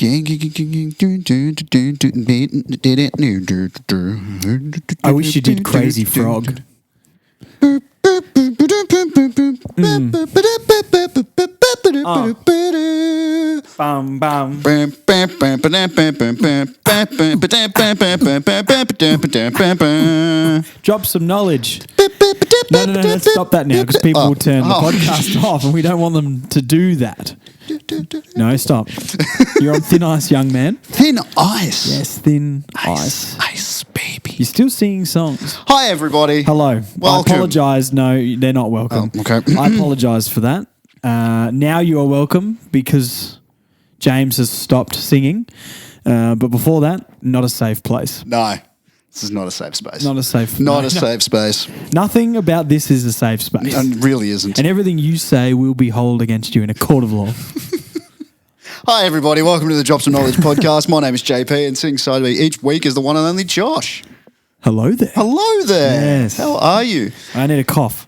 I wish you did Crazy Frog. Bum, bum. Drop some knowledge. No, let's stop that now because people will turn the podcast off and we don't want them to do that. No, stop. You're on thin ice, young man. Thin ice? Yes, thin ice. Ice, baby. You're still singing songs. Hi, everybody. Hello. Welcome. I apologise. No, they're not welcome. Oh, okay. I apologise for that. Now you are welcome because James has stopped singing. But before that, not a safe place. No, this is not a safe space. Not a safe safe space. Nothing about this is a safe space. It really isn't. And everything you say will be held against you in a court of law. Hi, everybody. Welcome to the Drop Some Knowledge podcast. My name is JP, and sitting beside me each week is the one and only Josh. Hello there. Hello there. Yes. How are you? I need a cough.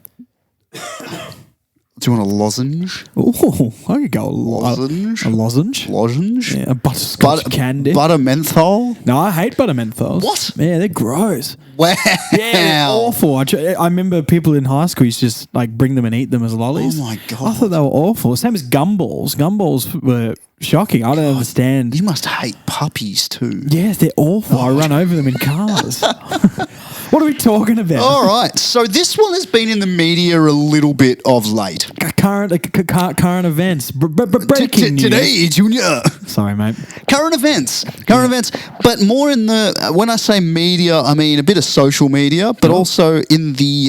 Do you want a lozenge? Oh, I could go Lozenge? a lozenge. Lozenge? Yeah, a butterscotch candy. Butter menthol? No, I hate butter menthols. What? Yeah, they're gross. Wow. Yeah, they're awful. I remember people in high school used to just like bring them and eat them as lollies. Oh my God. I thought they were awful. Same as gumballs. Gumballs were shocking. I don't understand. You must hate puppies too. Yes, they're awful. I run over them in cars. What are we talking about? All right. So this one has been in the media a little bit of late. Current events. Breaking news. Today, Junior. Sorry, mate. Current events, but more in the, when I say media, I mean a bit of social media, but also in the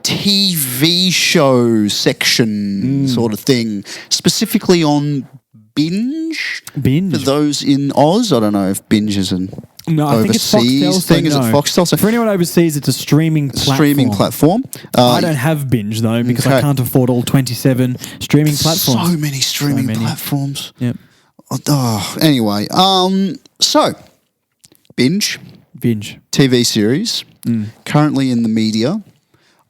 TV show section sort of thing, specifically on Binge. Binge. For those in Oz, I don't know if Binge is an I think it's overseas Foxtel, thing. so Is it no. Foxtel? So for anyone overseas, it's a streaming platform. I don't have Binge though because I can't afford all 27 streaming platforms. So many streaming platforms. Yep. Oh, anyway, so Binge TV series currently in the media.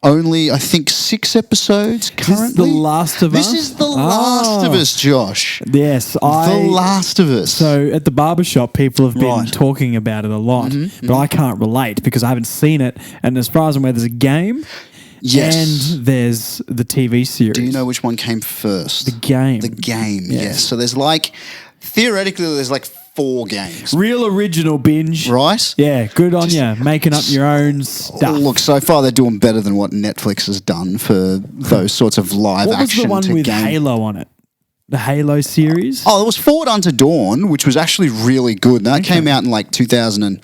Only, I think, 6 episodes currently. This is The Last of Us? This is The Last of Us, Josh. Yes. The Last of Us. So at the barbershop, people have been talking about it a lot, but I can't relate because I haven't seen it. And as far as I'm aware, there's a game and there's the TV series. Do you know which one came first? The game. The game, yes. So there's theoretically, there's 4 games. Real original Binge. Right? Yeah, good on you. Making up your own stuff. Look, so far they're doing better than what Netflix has done for those sorts of live what action. What was the one with Halo on it? The Halo series? Oh, there was Forward Unto Dawn, which was actually really good. That came out in 2000 and...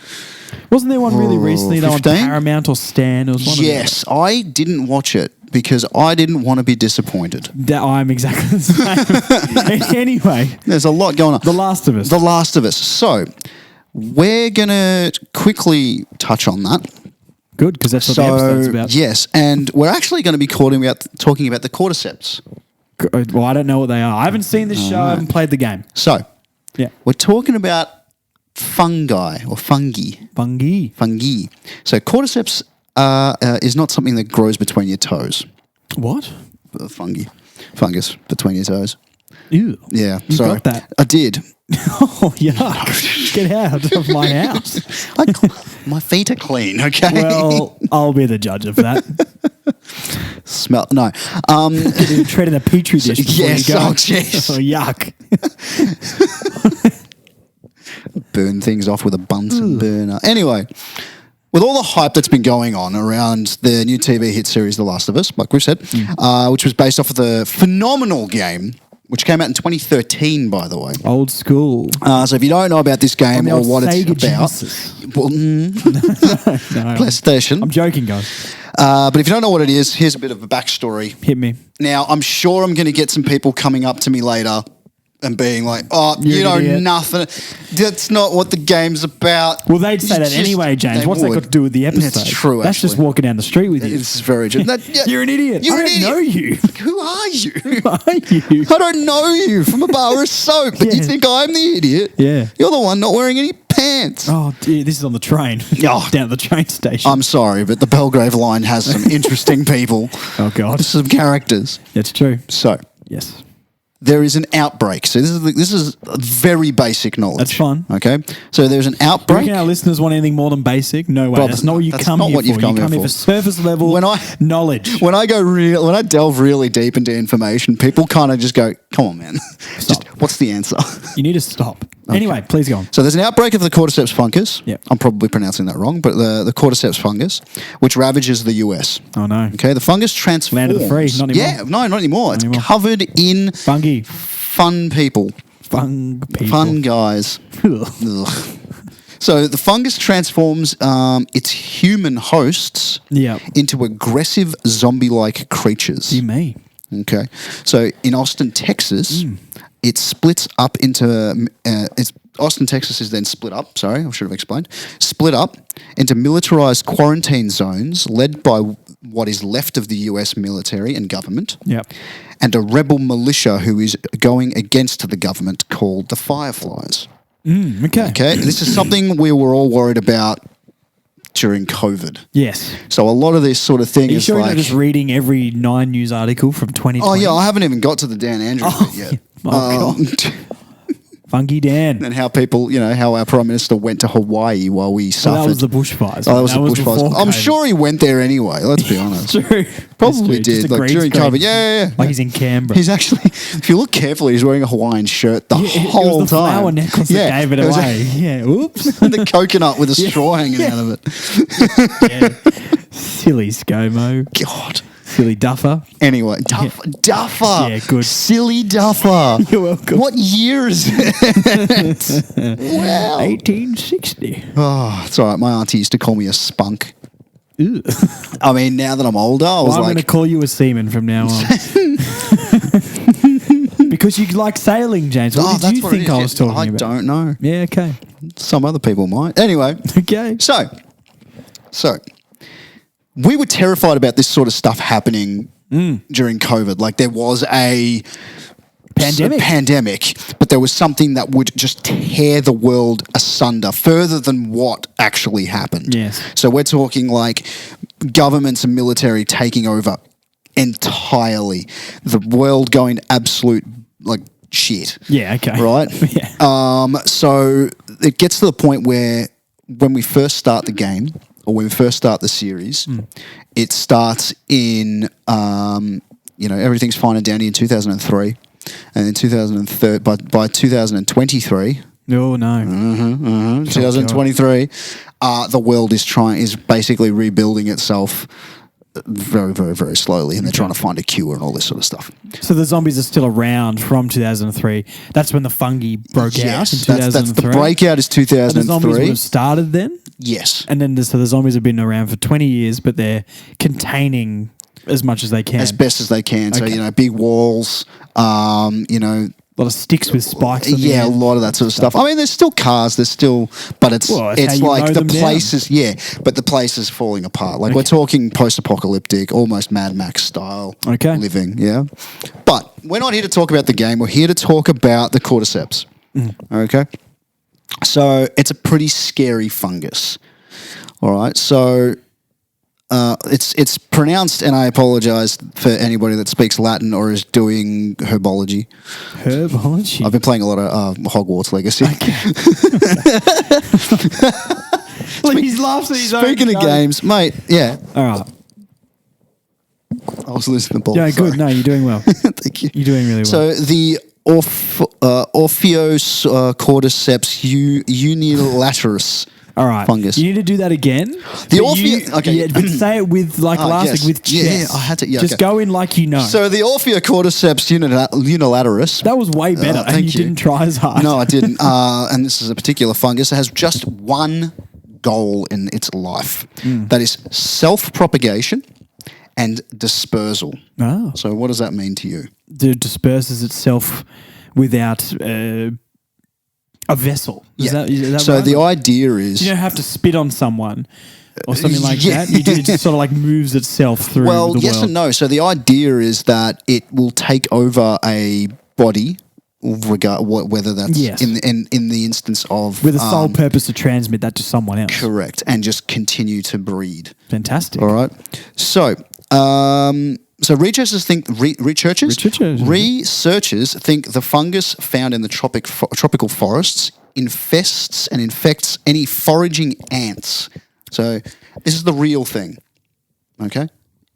Wasn't there one really recently though on Paramount or Stan? It was one yes, I didn't watch it because I didn't want to be disappointed. I'm exactly the same. Anyway. There's a lot going on. The Last of Us. The Last of Us. So, we're going to quickly touch on that. Good, because that's what the episode's about. Yes, and we're actually going to be talking about the Cordyceps. Well, I don't know what they are. I haven't seen this show. I haven't played the game. So, yeah, we're talking about fungi or fungi. Fungi. So Cordyceps is not something that grows between your toes. What? Fungus between your toes. Ew. Yeah. You got that? I did. Oh, yuck. Get out of my house. My feet are clean, okay? Well, I'll be the judge of that. Smell, no. Tread in a petri dish before yes, you go. oh, jeez. Oh, yuck. Burn things off with a Bunsen burner. Anyway, with all the hype that's been going on around the new TV hit series The Last of Us, like we've said, which was based off of the phenomenal game, which came out in 2013, by the way. Old school. So if you don't know about this game or what Sega it's about... Genesis. Well, No, PlayStation. I'm joking, guys. But if you don't know what it is, here's a bit of a backstory. Hit me. Now, I'm sure I'm going to get some people coming up to me later and being like, oh, You're you know idiot. nothing. That's not what the game's about. Well, they'd say that anyway, James. What's that got to do with the episode? That's true, That's just walking down the street with you. It's very true. You're an idiot. You're I an don't idiot. know you. Who are you? Who are you? I don't know you from a bar of soap, but you Yeah. think I'm the idiot. Yeah. You're the one not wearing any pants. Oh, dear, this is on the train. Oh. Down at the train station. I'm sorry, but the Belgrave line has some interesting people. Oh, God. Some characters. That's true. So, Yes. there is an outbreak. So this is very basic knowledge. That's fine. Okay, so there's an Do you outbreak. reckon our listeners want anything more than basic? No way. Brother, That's not what you that's come not here what for. you've come you here come here for. for surface level knowledge. When I delve really deep into information, people kind of just go, "Come on, man, just what's the answer?" You need to stop. Anyway, please go on. So there's an outbreak of the Cordyceps fungus. Yep. I'm probably pronouncing that wrong, but the Cordyceps fungus, which ravages the US. Oh no. Okay, the fungus transforms. Land of the free, not anymore. Yeah, no, not anymore. It's anymore. covered in Fungi. fun people. Fun people. Fun guys. Ugh. So the fungus transforms its human hosts into aggressive zombie-like creatures. You may. Okay. So in Austin, Texas, it splits up into... Austin, Texas is then split up. Sorry, I should have explained. Split up into militarized quarantine zones led by what is left of the US military and government. Yep. And a rebel militia who is going against the government called the Fireflies. Okay. Okay, this is something we were all worried about during COVID. Yes. So a lot of this sort of thing Are you is sure like... you're not just reading every 9 news article from 2020? Oh, yeah, I haven't even got to the Dan Andrews bit yet. Oh, God. Funky Dan. And how people, how our Prime Minister went to Hawaii while we suffered. Well, that was the bushfires. Oh, that was the bushfires. before I'm COVID. sure he went there anyway, let's be honest. True. Probably That's true. did, Just a like green during screen. COVID. Yeah. Like he's in Canberra. He's actually, if you look carefully, he's wearing a Hawaiian shirt the whole it was the time. flower necklace that gave it was away. Yeah, oops. the coconut with a straw hanging out of it. Yeah. Silly ScoMo. God. Silly duffer. Anyway, Duffer. Yeah, good. Silly Duffer. You're welcome. What year is it? Wow. 1860. Oh, it's all right. My auntie used to call me a spunk. Ew. I mean, now that I'm older, I was Well, I'm going to call you a seaman from now on. Because you like sailing, James. What did you think I was talking about? I don't know. Yeah, okay. Some other people might. Anyway. Okay. So, we were terrified about this sort of stuff happening during COVID. Like there was a pandemic, but there was something that would just tear the world asunder further than what actually happened. Yes. So we're talking like governments and military taking over entirely. The world going absolute like shit. Yeah, okay. Right? Yeah. So it gets to the point where when we first start the game, or when we first start the series, it starts in, everything's fine and dandy in 2003. And in 2003, by 2023... Oh, no. 2023, the world is basically rebuilding itself very, very, very slowly, and they're trying to find a cure and all this sort of stuff. So the zombies are still around from 2003. That's when the fungi broke out in 2003. That's the breakout is 2003. The zombies would have started then? Yes. And then so the zombies have been around for 20 years, but they're containing as much as they can. As best as they can. Okay. So, big walls, a lot of sticks with spikes. On the a end. lot of that sort of stuff. I mean, there's still cars, but it's how it's you like mow the them places, but the place is falling apart. Like we're talking post-apocalyptic, almost Mad Max style living, yeah. But we're not here to talk about the game. We're here to talk about the Cordyceps. Okay? So it's a pretty scary fungus. All right, so... it's pronounced, and I apologise for anybody that speaks Latin or is doing herbology. Herbology? I've been playing a lot of Hogwarts Legacy. He's laughing at his own Speaking of joke. games, mate, yeah. All right. I was losing the ball. Yeah, sorry. good. No, you're doing well. Thank you. You're doing really well. So the Orpheus Cordyceps unilaterus all right. fungus. You need to do that again. The Orpheus... Okay. Yeah, but say it with last week with chest. Yeah, I had to... Yeah, Just go in like you know. So the Orpheocordyceps unilaterus... That was way better, and you didn't try as hard. No, I didn't. And this is a particular fungus that has just one goal in its life. That is self-propagation and dispersal. Oh. So what does that mean to you? It disperses itself without a vessel. Is that so right? the idea is... You don't have to spit on someone or something like that. It just sort of like moves itself through the world. Yes and no. So the idea is that it will take over a body, whether that's in the instance of... With the sole purpose to transmit that to someone else. Correct. And just continue to breed. Fantastic. All right. So So researchers think researchers think the fungus found in the tropical forests infests and infects any foraging ants. So this is the real thing. Okay.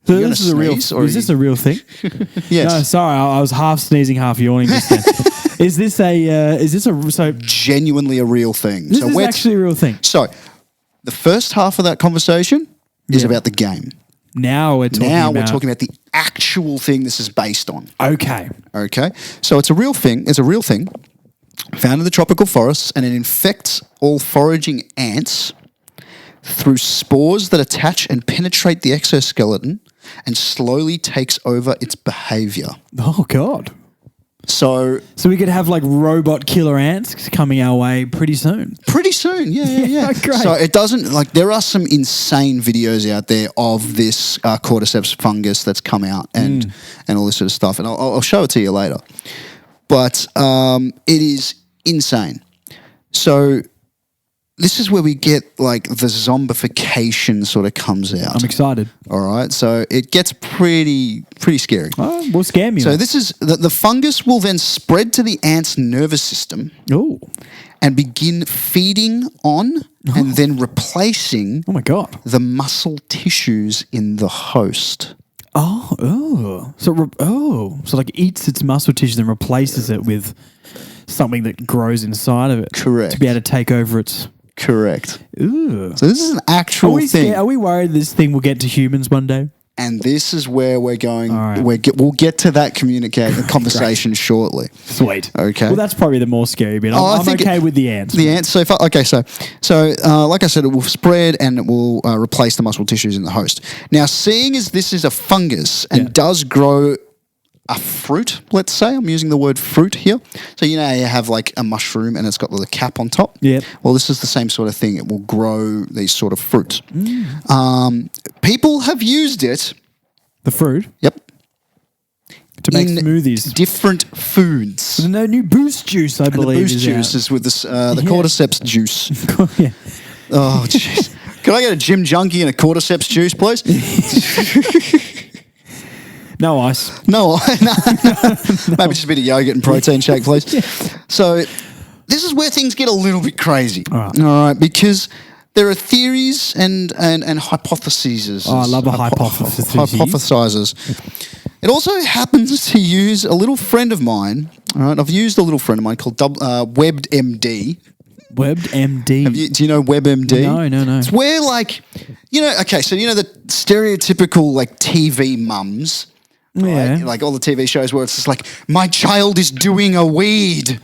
So this is a real. Is this a real thing? Yes. No, sorry, I was half sneezing, half yawning just then. Is this genuinely a real thing? This is actually a real thing. So the first half of that conversation is about the game. Now we're talking about the actual thing this is based on. Okay. So it's a real thing. It's a real thing found in the tropical forests, and it infects all foraging ants through spores that attach and penetrate the exoskeleton and slowly takes over its behavior. Oh, God. So we could have like robot killer ants coming our way pretty soon. Yeah. Great. So it doesn't, like, there are some insane videos out there of this Cordyceps fungus that's come out and all this sort of stuff. And I'll show it to you later. But it is insane. So this is where we get like the zombification sort of comes out. I'm excited. All right. So it gets pretty scary. Oh, will scare me. So this is the fungus will then spread to the ant's nervous system. Oh. And begin feeding on and then replacing the muscle tissues in the host. So like eats its muscle tissue and replaces it with something that grows inside of it. Correct. To be able to take over its... Correct. Ooh. So this is an actual thing. Are we worried this thing will get to humans one day? And this is where we're going. All right. We'll get to that conversation shortly. Sweet. Okay. Well, that's probably the more scary bit. I'm okay with the ants. The ants. So like I said, it will spread and it will replace the muscle tissues in the host. Now, seeing as this is a fungus and does grow a fruit, let's say, I'm using the word fruit here. So you know how you have like a mushroom and it's got the cap on top? Yeah. Well, this is the same sort of thing. It will grow these sort of fruits. People have used it. The fruit? Yep. To make smoothies. Different foods. The new boost juice, I believe. The boost juice is with this, the cordyceps juice. Yeah. Oh, jeez. Can I get a gym junkie and a cordyceps juice, please? No ice. No. Maybe just a bit of yogurt and protein shake, please. So this is where things get a little bit crazy. All right, because there are theories and hypotheses. Oh, I love a hypothesis. Hypothesizers. It also happens to use a little friend of mine. All right, I've used a little friend of mine called WebMD. WebMD. Do you know WebMD? No. It's where, like, so the stereotypical, like, TV mums. Yeah. Right? Like all the TV shows where it's just like, my child is doing a weed.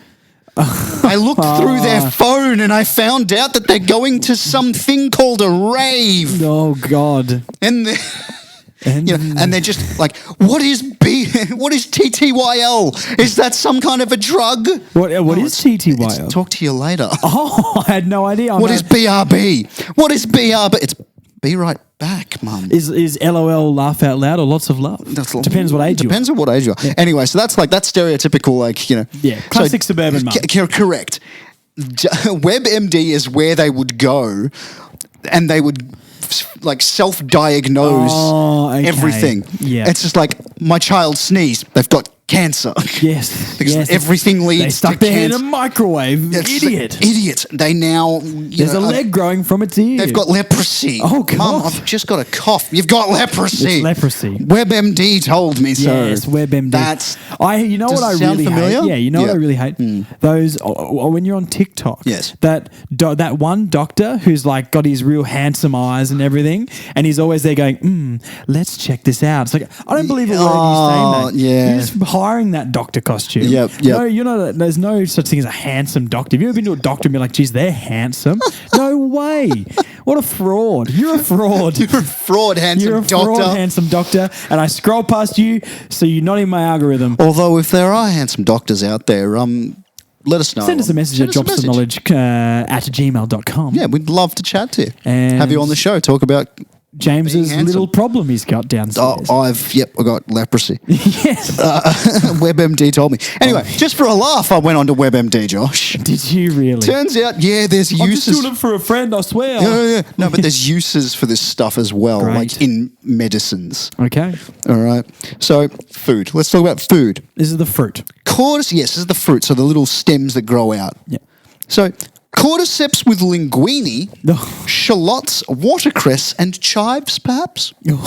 I looked through their phone and I found out that they're going to something called a rave. Oh, God. And they're just like, what is TTYL? Is that some kind of a drug? What is TTYL? Talk to you later. Oh, I had no idea. What is BRB? What is BRB? It's be right back, Mum. Is LOL laugh out loud or lots of love? Depends what age you are. Depends on what age you are. Yeah. Anyway, so that's stereotypical, like, Yeah, classic suburban mum. Correct. WebMD is where they would go and they would like self-diagnose everything. Yeah. It's just like, my child sneezed. They've got cancer. Yes. Because everything leads they stuck to their hand cancer. in a microwave. Idiot. They now... There's a leg growing from its ear. They've got leprosy. Oh, God. Mum, I've just got a cough. You've got leprosy. It's leprosy. WebMD told me so. Yes, WebMD. You know what I really familiar? hate? Yeah, you know what I really hate? Those, when you're on TikTok. Yes. That one doctor who's like got his real handsome eyes and everything, and he's always there going, let's check this out. It's like, I don't believe a word he's saying that. Yeah. You're just hiring that doctor costume. Yep. No, there's no such thing as a handsome doctor. Have you ever been to a doctor and be like, geez, they're handsome? No way. What a fraud. You're a fraud. You're a fraud, handsome doctor. You're a fraud, handsome doctor. And I scroll past you, so you're not in my algorithm. Although if there are handsome doctors out there, let us know. Send us a message at jobsknowledge@gmail.com. Yeah, we'd love to chat to you. And have you on the show. Talk about James's handsome. little problem he's got downstairs. I got leprosy. Yes. WebMD told me. Anyway, just for a laugh, I went on to WebMD, Josh. Did you really? Turns out, there's I'm just uses. doing it for a friend, I swear. Yeah. No, but there's uses for this stuff as well, Great. like in medicines. Okay. All right. So, food. Let's talk about food. This is the fruit. Yes, this is the fruit. So the little stems that grow out. Yeah. So, cordyceps with linguine, Oh. shallots, watercress, and chives, perhaps. Yes.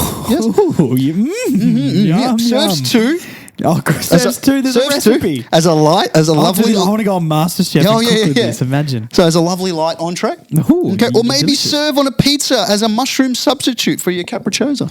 Ooh, yum, Serves yum. two. Oh, serves two. There's a serves two. recipe. As a lovely. I want to go on MasterChef and cook with this. Imagine. So as a lovely light entree. Ooh, Okay, or maybe delicious. serve on a pizza as a mushroom substitute for your capricciosa.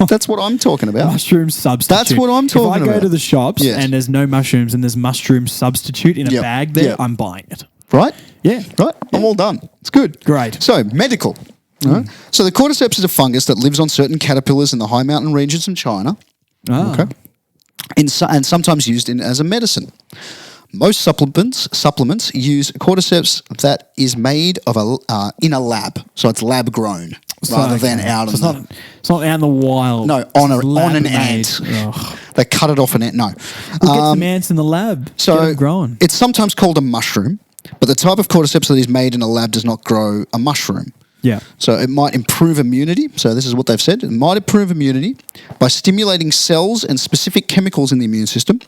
That's what I'm talking about. Mushroom substitute. That's what I'm talking If I go about. to the shops Yes. and there's no mushrooms and there's mushroom substitute in a Yep. bag there, Yep. I'm buying it. Right? Yeah. Right? I'm all done. It's good. Great. So, medical. Right? So, the cordyceps is a fungus that lives on certain caterpillars in the high mountain regions in China. Ah. Okay. And sometimes used as a medicine. Most supplements use cordyceps that is made of in a lab. So, it's lab grown rather than out It's in not, it's not out in the wild. No, It's on an lab-made. ant. Ugh. They cut it off an ant. No. We'll get some ants in the lab. Get So them growing. it's sometimes called a mushroom, but the type of cordyceps that is made in a lab does not grow a mushroom. Yeah. So it might improve immunity. So this is what they've said. It might improve immunity by stimulating cells and specific chemicals in the immune system.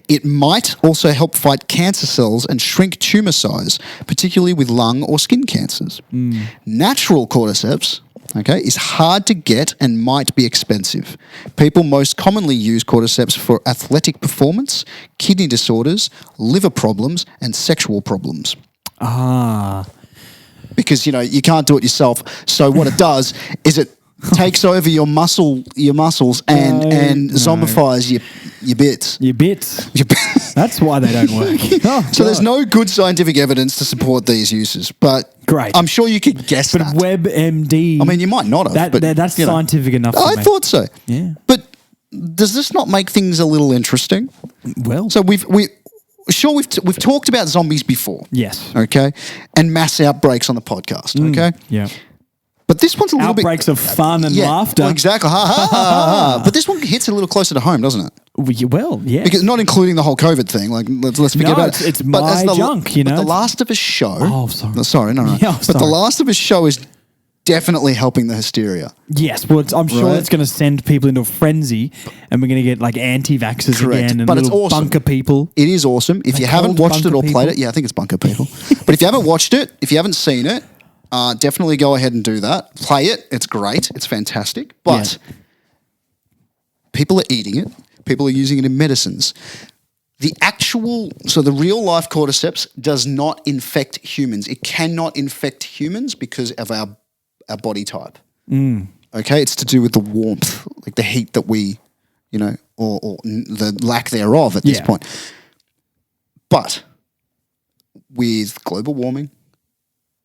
It might also help fight cancer cells and shrink tumor size, particularly with lung or skin cancers. Natural cordyceps, is hard to get and might be expensive. People most commonly use cordyceps for athletic performance, kidney disorders, liver problems, and sexual problems. Ah. Because you can't do it yourself. So what it does is it takes over your muscles and zombifies your bits. Your bits. Your bits. That's why they don't work. Oh, So there's God. no good scientific evidence to support these uses, but Great. I'm sure you could guess But that. WebMD. I mean, you might not have. but that's you know. scientific enough for I me. thought so. Yeah. But does this not make things a little interesting? Well. So we've talked about zombies before. Yes. Okay, and mass outbreaks on the podcast. Okay. Yeah. But this one's a little Outbreaks bit of fun and yeah, laughter. well, exactly. Ha, ha, ha, ha. But this one hits a little closer to home, doesn't it? Well, yeah. Because not including the whole COVID thing. Like let's forget No, about it's- it. it's But as my junk, but know? the Last of Us show. Oh, sorry. No, sorry, no. Yeah, But the sorry. Last of Us show is definitely helping the hysteria. Yes, well, I'm sure Right. it's going to send people into a frenzy, and we're going to get like anti-vaxxers Correct. again and But it's little awesome. bunker people. It is awesome. If They you haven't called watched it or bunker played people? it, I think it's bunker people. But if you haven't watched it, if you haven't seen it, definitely go ahead and do that. Play it. It's great. It's fantastic. But people are eating it. People are using it in medicines. The real life cordyceps does not infect humans. It cannot infect humans because of our body type. Okay, it's to do with the warmth, like the heat that we, or the lack thereof at this Yeah. point. But with global warming,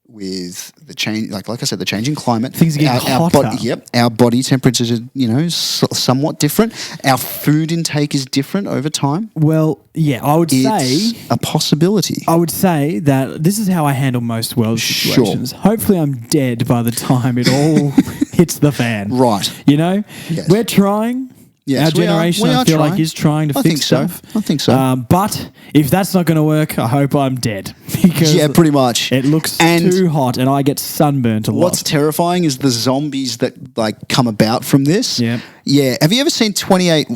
with the change, like I said, the changing climate, Things are getting hotter. Our body temperatures are, somewhat different. Our food intake is different over time. Well, yeah, I would It's say a possibility. I would say that this is how I handle most world Sure. situations. Hopefully, I'm dead by the time it all hits the fan. Right. Yes. We're trying. Yes, Our we are. generation, We I are feel trying. like, is trying to I fix think so. stuff. I think so. But if that's not going to work, I hope I'm dead because Yeah, pretty much. it looks And too hot, and I get sunburnt a lot. what's terrifying is the zombies that come about from this. Yeah. Yeah. Have you ever seen 28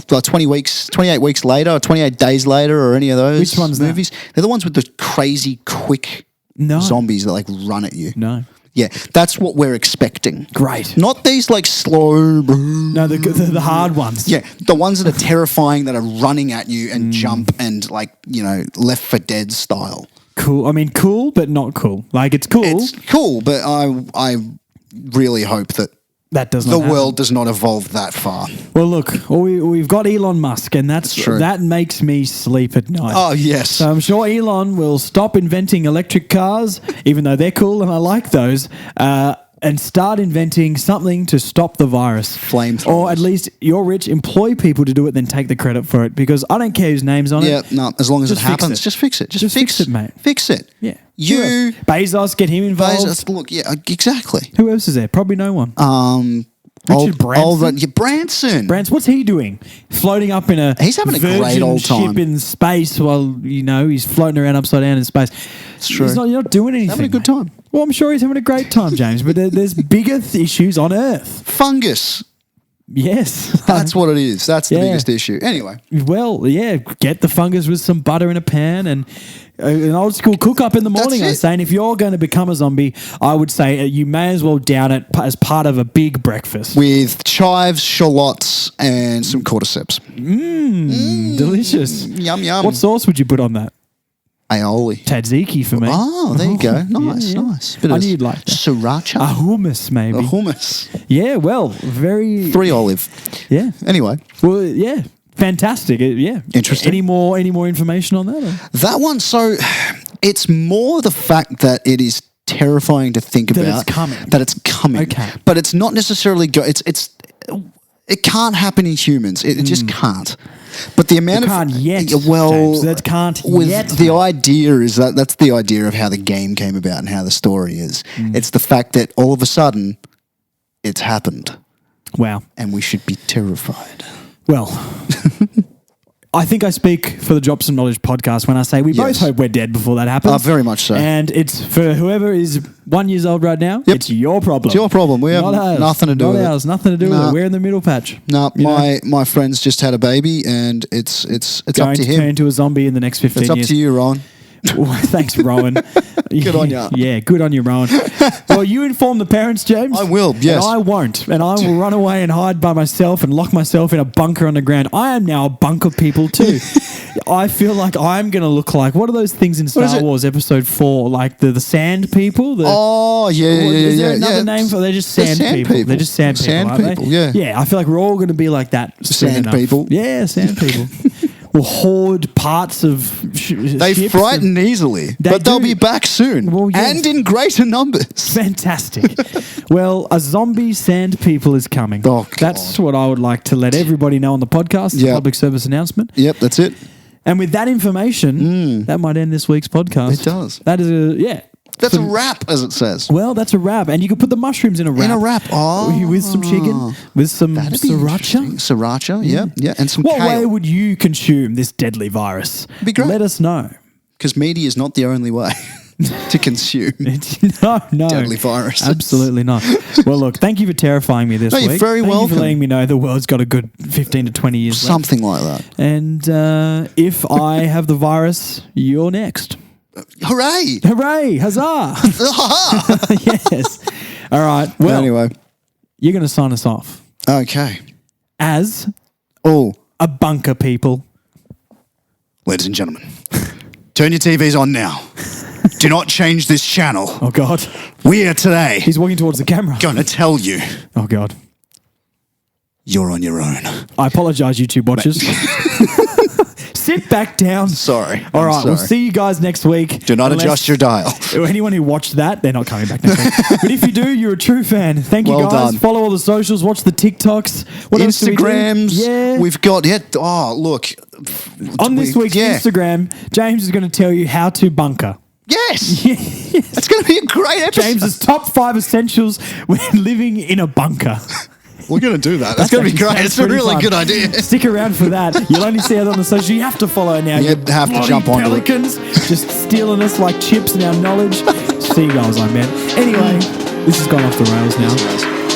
weeks later or 28 days later or any of those Which one's that? movies? They're the ones with the crazy quick No. zombies that run at you. No. Yeah, that's what we're expecting. Great. Not these slow. No, the hard ones. Yeah, the ones that are terrifying that are running at you and jump and Left 4 Dead style. Cool. I mean, cool, but not cool. Like, it's cool. It's cool, but I really hope that that does not the happen. world does not evolve that far. Well, look, we've got Elon Musk, and True. that makes me sleep at night. Oh, yes. So I'm sure Elon will stop inventing electric cars, even though they're cool and I like those, and start inventing something to stop the virus. Flamethrowers. Or at least you're rich, employ people to do it, then take the credit for it, because I don't care whose name's on Yeah, it. no, as long as Just it fix happens, it. just fix it. Just fix it, mate. Fix it. Yeah. You, Bezos, get him involved. Bezos, look, yeah, exactly. Who else is there? Probably no one. Richard Branson. Branson. What's he doing? Floating up in a He's having a Virgin great old time. ship in space while, he's floating around upside down in space. It's true. You're not doing anything. Having a good time. Well, I'm sure he's having a great time, James, but there's bigger issues on Earth. Fungus. Yes. That's what it is. That's the biggest issue. Anyway. Well, get the fungus with some butter in a pan and an old school cook up in the morning. I was saying, if you're going to become a zombie, I would say you may as well down it as part of a big breakfast. With chives, shallots, and some cordyceps. Delicious. Yum, yum. What sauce would you put on that? Aioli. Tzatziki for me. Oh, there you go. Nice, nice. Bit I knew you'd like that. Sriracha. A hummus, maybe. A hummus. Yeah, well, very... 3 olive. Yeah. Anyway. Well, yeah. Fantastic. Yeah. Interesting. Any more information on that? Or? That one, so it's more the fact that it is terrifying to think about. That it's coming. Okay. But it's not necessarily... It can't happen in humans. It just can't. But the amount can't yet, well, James. That can't yet. The idea is that's the idea of how the game came about and how the story is. It's the fact that all of a sudden it's happened. Wow. And we should be terrified. Well, I think I speak for the Drops of Knowledge podcast when I say we both hope we're dead before that happens. Very much so. And it's for whoever is 1 year old right now, it's your problem. It's your problem. We have nothing to do with it. Not ours, nothing to do with it. We're in the middle patch. No, my friend's just had a baby and it's up to him. Going to turn into a zombie in the next 15 years. It's up to you, Rowan. Thanks, Rowan. Good on you. Yeah, good on you, Rowan. Well, you inform the parents, James. I will, yes. And I won't. And I will run away and hide by myself and lock myself in a bunker underground. I am now a bunker people too. I feel like I'm going to look like, what are those things in Star Wars Episode 4? Like the sand people? Is there another name for They're just sand people. They're just sand people, aren't they? Yeah. Yeah, I feel like we're all going to be like that. Sand people. Yeah, sand people. Will hoard parts of They ships frighten easily, but they'll be back soon. Well, yes. And in greater numbers. Fantastic. Well, a zombie sand people is coming. Oh, God. That's what I would like to let everybody know on the podcast. Yep. Public service announcement. Yep, that's it. And with that information, that might end this week's podcast. It does. That is That's a wrap, as it says. Well, that's a wrap. And you could put the mushrooms in a wrap. In a wrap. Oh. With some chicken, with some sriracha. Sriracha, yeah. And some What kale. way would you consume this deadly virus? Be great. Let us know. Because media is not the only way to consume No. deadly viruses. Absolutely not. Well, look, thank you for terrifying me this week. You're very Thank welcome. you for letting me know the world's got a good 15 to 20 years Something like that. left. And if I have the virus, you're next. Hooray! Hooray! Huzzah! Yes. All right. Well, anyway. You're going to sign us off. Okay. As a bunker people. Ladies and gentlemen, turn your TVs on now. Do not change this channel. Oh, God. We are today He's walking towards the camera. going to tell you. Oh, God. You're on your own. I apologize, YouTube watchers. Sit back down. Sorry. All right, we'll see you guys next week. Do not adjust your dial. Anyone who watched that, they're not coming back next week. But if you do, you're a true fan. Thank you, Well guys. done. Follow all the socials. Watch the TikToks. What else do we do? Instagrams. Yeah. We've got, look. On this week's Instagram, James is going to tell you how to bunker. Yes. It's going to be a great episode. James's top 5 essentials when living in a bunker. We're going to do that. That's going to be great. It's a really good idea. Stick around for that. You'll only see it on the social. You have to follow now. You have to jump onto it. Pelicans just stealing us like chips in our knowledge. Seagulls, I meant. Anyway, this has gone off the rails now.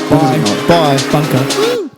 Bye. Bye. Bunker.